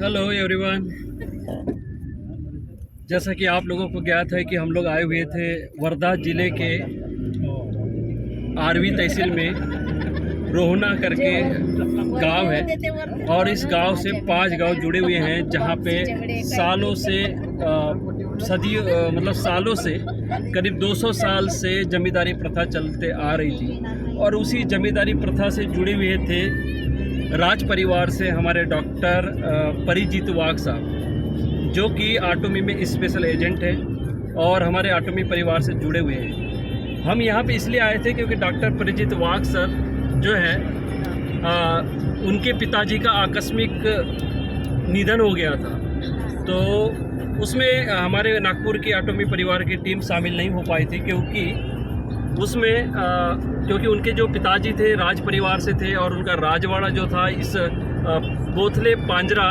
Hello everyone. जैसा कि आप लोगों को ज्ञात है कि हम लोग आए हुए थे वर्धा ज़िले के आरवी तहसील में रोहना करके गांव है और इस गांव से 5 गांव जुड़े हुए हैं जहां पे सालों से मतलब सालों से करीब 200 साल से जमींदारी प्रथा चलते आ रही थी और उसी जमींदारी प्रथा से जुड़े हुए थे राज परिवार से हमारे डॉक्टर परिजीत वाघ साहब, जो कि आटोमी में स्पेशल एजेंट है और हमारे आटोमी परिवार से जुड़े हुए हैं। हम यहाँ पे इसलिए आए थे क्योंकि डॉक्टर परिजीत वाघ सर जो है उनके पिताजी का आकस्मिक निधन हो गया था, तो उसमें हमारे नागपुर की आटोमी परिवार की टीम शामिल नहीं हो पाई थी क्योंकि उनके जो पिताजी थे राज परिवार से थे और उनका राजवाड़ा जो था इस बोथले पांजरा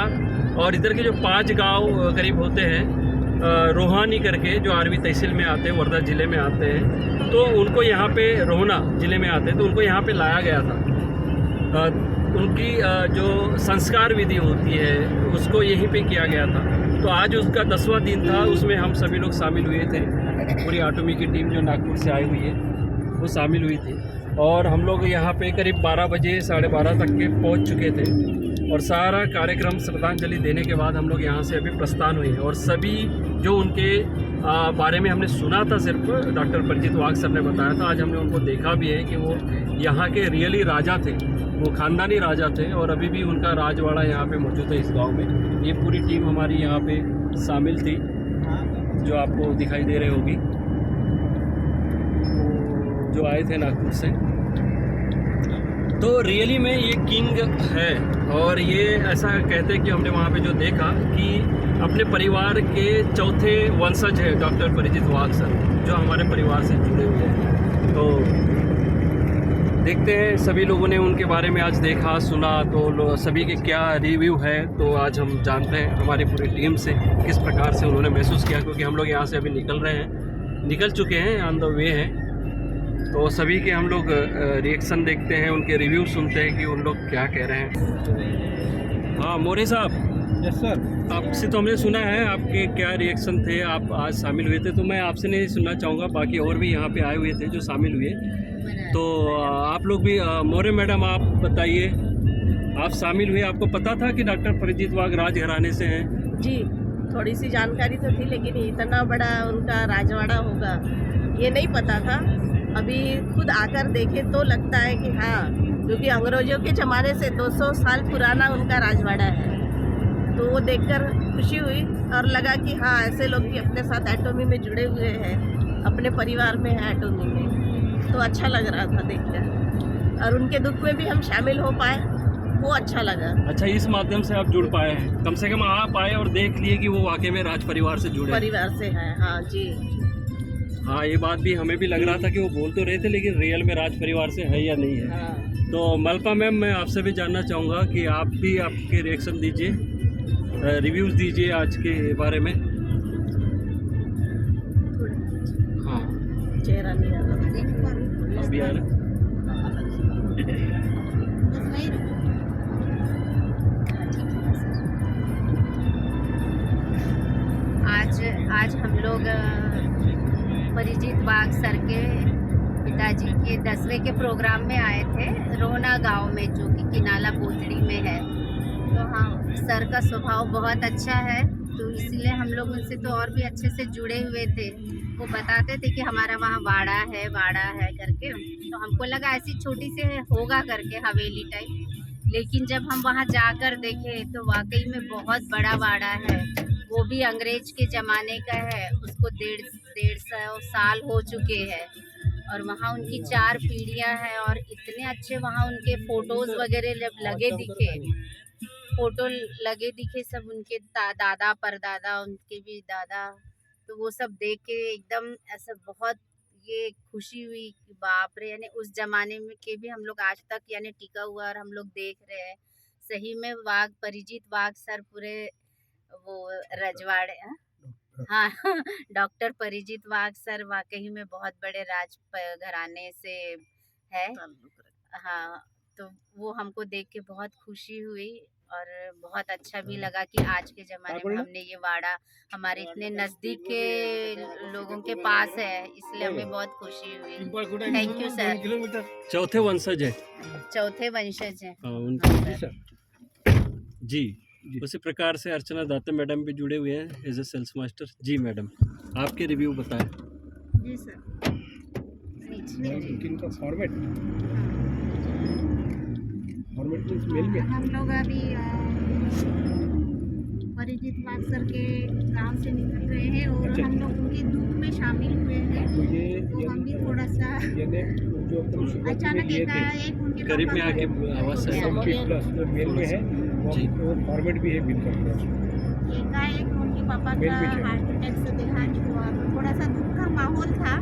और इधर के जो 5 गांव करीब होते हैं रोहानी करके जो आरवी तहसील में आते हैं, वर्धा ज़िले में आते हैं, तो उनको यहाँ पे रोहना ज़िले में आते हैं, तो उनको यहाँ पे लाया गया था। उनकी जो संस्कार विधि होती है उसको यहीं पे किया गया था। तो आज उसका 10वां दिन था, उसमें हम सभी लोग शामिल हुए थे। पूरी आटोमी की टीम जो नागपुर से आई हुई है वो शामिल हुई थी और हम लोग यहाँ पे करीब 12 बजे 12:30 तक के पहुँच चुके थे और सारा कार्यक्रम श्रद्धांजलि देने के बाद हम लोग यहाँ से अभी प्रस्थान हुए हैं। और सभी जो उनके बारे में हमने सुना था, सिर्फ डॉक्टर परिजीत वाघ सर ने बताया था, आज हमने उनको देखा भी है कि वो यहाँ के रियली राजा थे, वो ख़ानदानी राजा थे और अभी भी उनका राजवाड़ा यहाँ पे मौजूद है इस गांव में। ये पूरी टीम हमारी यहाँ पे शामिल थी जो आपको दिखाई दे रही होगी, जो आए थे नागपुर से। तो रियली में ये किंग है और ये ऐसा कहते हैं कि हमने वहाँ पे जो देखा कि अपने परिवार के चौथे वंशज है डॉक्टर परिजीत वाघ सर, जो हमारे परिवार से जुड़े हुए हैं। तो देखते हैं सभी लोगों ने उनके बारे में आज देखा सुना, तो सभी के क्या रिव्यू है, तो आज हम जानते हैं हमारी पूरी टीम से किस प्रकार से उन्होंने महसूस किया, क्योंकि हम लोग यहाँ से अभी निकल चुके हैं, ऑन द वे हैं। तो सभी के हम लोग रिएक्शन देखते हैं, उनके रिव्यू सुनते हैं कि उन लोग क्या कह रहे हैं। हाँ मोरे साहब। Yes sir. आपसे तो हमने सुना है आपके क्या रिएक्शन थे, आप आज शामिल हुए थे, तो मैं आपसे नहीं सुनना चाहूँगा, बाकी और भी यहाँ पे आए हुए थे जो शामिल हुए, तो आप लोग भी। मोरे मैडम आप बताइए, आप शामिल हुए, आपको पता था कि डॉक्टर परिजीत वाघ राजघराने से हैं? जी, थोड़ी सी जानकारी तो थी, लेकिन इतना बड़ा उनका राजवाड़ा होगा ये नहीं पता था। अभी खुद आकर देखे तो लगता है कि हाँ, क्योंकि अंग्रेजों के ज़माने से 200 साल पुराना उनका राजवाड़ा है, तो वो देखकर खुशी हुई और लगा कि हाँ, ऐसे लोग भी अपने साथ एटोमी में जुड़े हुए हैं, अपने परिवार में हैं एटोमी में, तो अच्छा लग रहा था देखकर। और उनके दुख में भी हम शामिल हो पाए, वो अच्छा लगा। अच्छा, इस माध्यम से आप जुड़ पाए हैं, कम से कम आप आए और देख लिए कि वो वाकई में राज परिवार से जुड़े परिवार से हैं। हाँ जी, हाँ, ये बात भी हमें भी लग रहा था कि वो बोल तो रहे थे, लेकिन रियल में राज परिवार से है या नहीं है। हाँ। तो मलपा मैम, मैं आपसे भी जानना चाहूँगा कि आप भी आपके रिएक्शन दीजिए, रिव्यूज़ दीजिए आज के बारे में। हाँ, चेहरा नहीं आ रहा, अभी आ रहा। आज हम लोग परिजीत वाघ सर के पिताजी के 10वें के प्रोग्राम में आए थे रोहना गांव में, जो कि किनाला पोतड़ी में है। तो हाँ, सर का स्वभाव बहुत अच्छा है, तो इसलिए हम लोग उनसे तो और भी अच्छे से जुड़े हुए थे। वो बताते थे कि हमारा वहाँ वाड़ा है करके, तो हमको लगा ऐसी छोटी से होगा करके हवेली टाइप, लेकिन जब हम वहाँ जाकर देखे तो वाकई में बहुत बड़ा वाड़ा है। वो भी अंग्रेज के ज़माने का है, उसको डेढ़ सौ साल हो चुके हैं और वहाँ उनकी 4 पीढ़ियाँ हैं। और इतने अच्छे वहाँ उनके फ़ोटोज़ वगैरह जब फ़ोटो लगे दिखे सब उनके दादा परदादा, उनके भी दादा, तो वो सब देख के एकदम ऐसा बहुत ये खुशी हुई कि बाप रे, यानी उस ज़माने में के भी हम लोग आज तक यानी टिका हुआ और हम लोग देख रहे हैं। सही में परिजीत वाघ सर पूरे वो रजवाड़े, हाँ डॉक्टर परिजीत वाघ सर वाकई में बहुत बड़े घराने से है। हाँ, तो वो हमको देख के बहुत खुशी हुई और बहुत अच्छा भी लगा कि आज के ज़माने में हमने ये वाड़ा हमारे इतने नज़दीक के लोगों के पास है, इसलिए हमें बहुत खुशी हुई। Thank you sir. चौथे वंशज है चौथे वंशज हैं। उनके जी उसी प्रकार से अर्चना दाते मैडम भी जुड़े हुए हैं एज ए सेल्स मास्टर। जी मैडम, आपके रिव्यू बताएं। जी सर। इनका फॉर्मेट मेल में हम लोग अभी परिजीत बाग सर के गांव से निकल रहे हैं और अच्छा। हम लोग उनके दुख में शामिल हुए हैं, तो तो हम भी थोड़ा सा जो अचानक एकाएक उनके करीब में पापा आके का आवाज़ हो है। गया। प्लस जो मेल में है जी। वो फॉर्मेट भी है बिल का एकाएक उनके पापा मेल का में क्या? हार्ट अटैक से देहांत हुआ, तो थोड़ा सा दुख का माहौल था।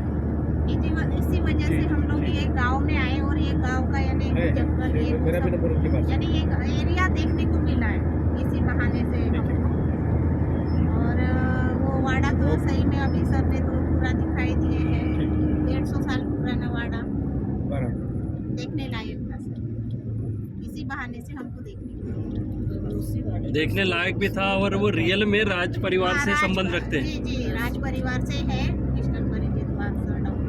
इसी वजह से हम लोग ये गांव में आए और ये गांव का यानी है, जंगल ये वो मेरा भी सब नंबर उनके पास है। यानी एक एरिया देखने को मिला है इसी बहाने से हमको। और वो वाड़ा तो सही में अभी सर ने तो पूरा दिखाई दिए हैं, 150 साल पुराना वाड़ा बराबर। देखने लायक था सर, इसी बहाने से हमको देखने को मिला। देखने लायक भी था और वो रियल में राज परिवार हाँ, से राज- संबंध रखते हैं। जी जी, राज परिवार से है मिस्टर परिजीत बाग सर डॉक्टर।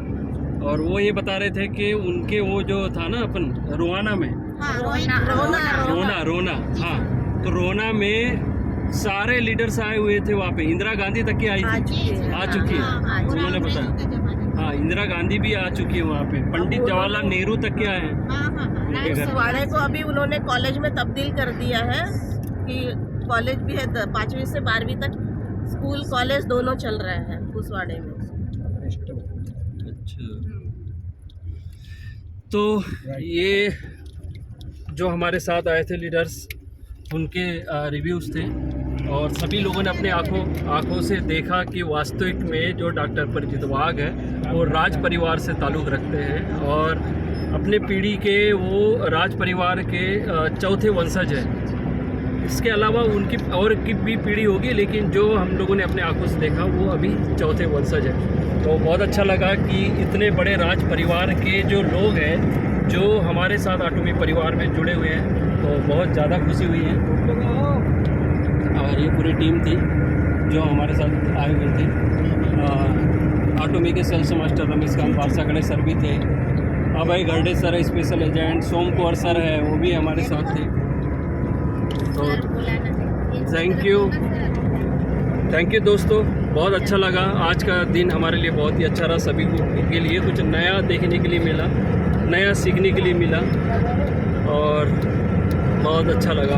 और वो ये बता रहे थे कि उनके वो जो था ना अपन रोहाना में हाँ, रोना रोना हाँ, तो रोना में सारे लीडर्स आए हुए थे वहाँ पे। इंदिरा गांधी तक की आई थी, आ चुकी है। हाँ, उन्होंने अंग्रेजों बताया। के ज़माने में। हाँ, इंदिरा गांधी भी आ चुकी है वहाँ पे। पंडित जवाहरलाल नेहरू तक के आए हैं हाँ हाँ हाँ, उनके घर। उस वाड़े को अभी उन्होंने कॉलेज में तब्दील कर दिया है कि कॉलेज भी है 5वीं से 12वीं तक स्कूल कॉलेज दोनों चल रहे हैं उस वाड़े में। अच्छा, तो ये जो हमारे साथ आए थे लीडर्स, उनके रिव्यूज़ थे और सभी लोगों ने अपने आँखों से देखा कि वास्तविक में जो डॉक्टर परिजीत वाघ है वो राज परिवार से ताल्लुक़ रखते हैं और अपने पीढ़ी के वो राज परिवार के चौथे वंशज हैं। इसके अलावा उनकी और की भी पीढ़ी होगी, लेकिन जो हम लोगों ने अपने आंखों से देखा वो अभी चौथे वंशज है। तो बहुत अच्छा लगा कि इतने बड़े राज परिवार के जो लोग हैं जो हमारे साथ आटोमी परिवार में जुड़े हुए हैं, तो बहुत ज़्यादा खुशी हुई है। और ये पूरी टीम थी जो हमारे साथ आए हुए थे। आटोमी के सेल्स मास्टर रमेशकांत बारसागड़े सर भी थे, अभय गर्डे सर स्पेशल एजेंट, सोम कुंवर सर है वो भी हमारे साथ थे। तो थैंक यू दोस्तों, बहुत अच्छा लगा। आज का दिन हमारे लिए बहुत ही अच्छा रहा। सभी के लिए कुछ नया देखने के लिए मिला, नया सीखने के लिए मिला और बहुत अच्छा लगा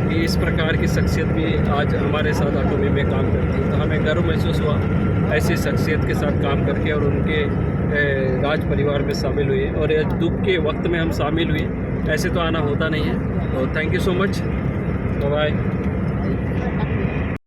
कि इस प्रकार की शख्सियत भी आज हमारे साथ आटोमी में काम करती है। तो हमें गर्व महसूस हुआ ऐसी शख्सियत के साथ काम करके और उनके राज परिवार में शामिल हुए और इस दुख के वक्त में हम शामिल हुए। ऐसे तो आना होता नहीं है। तो thank you so much, bye bye.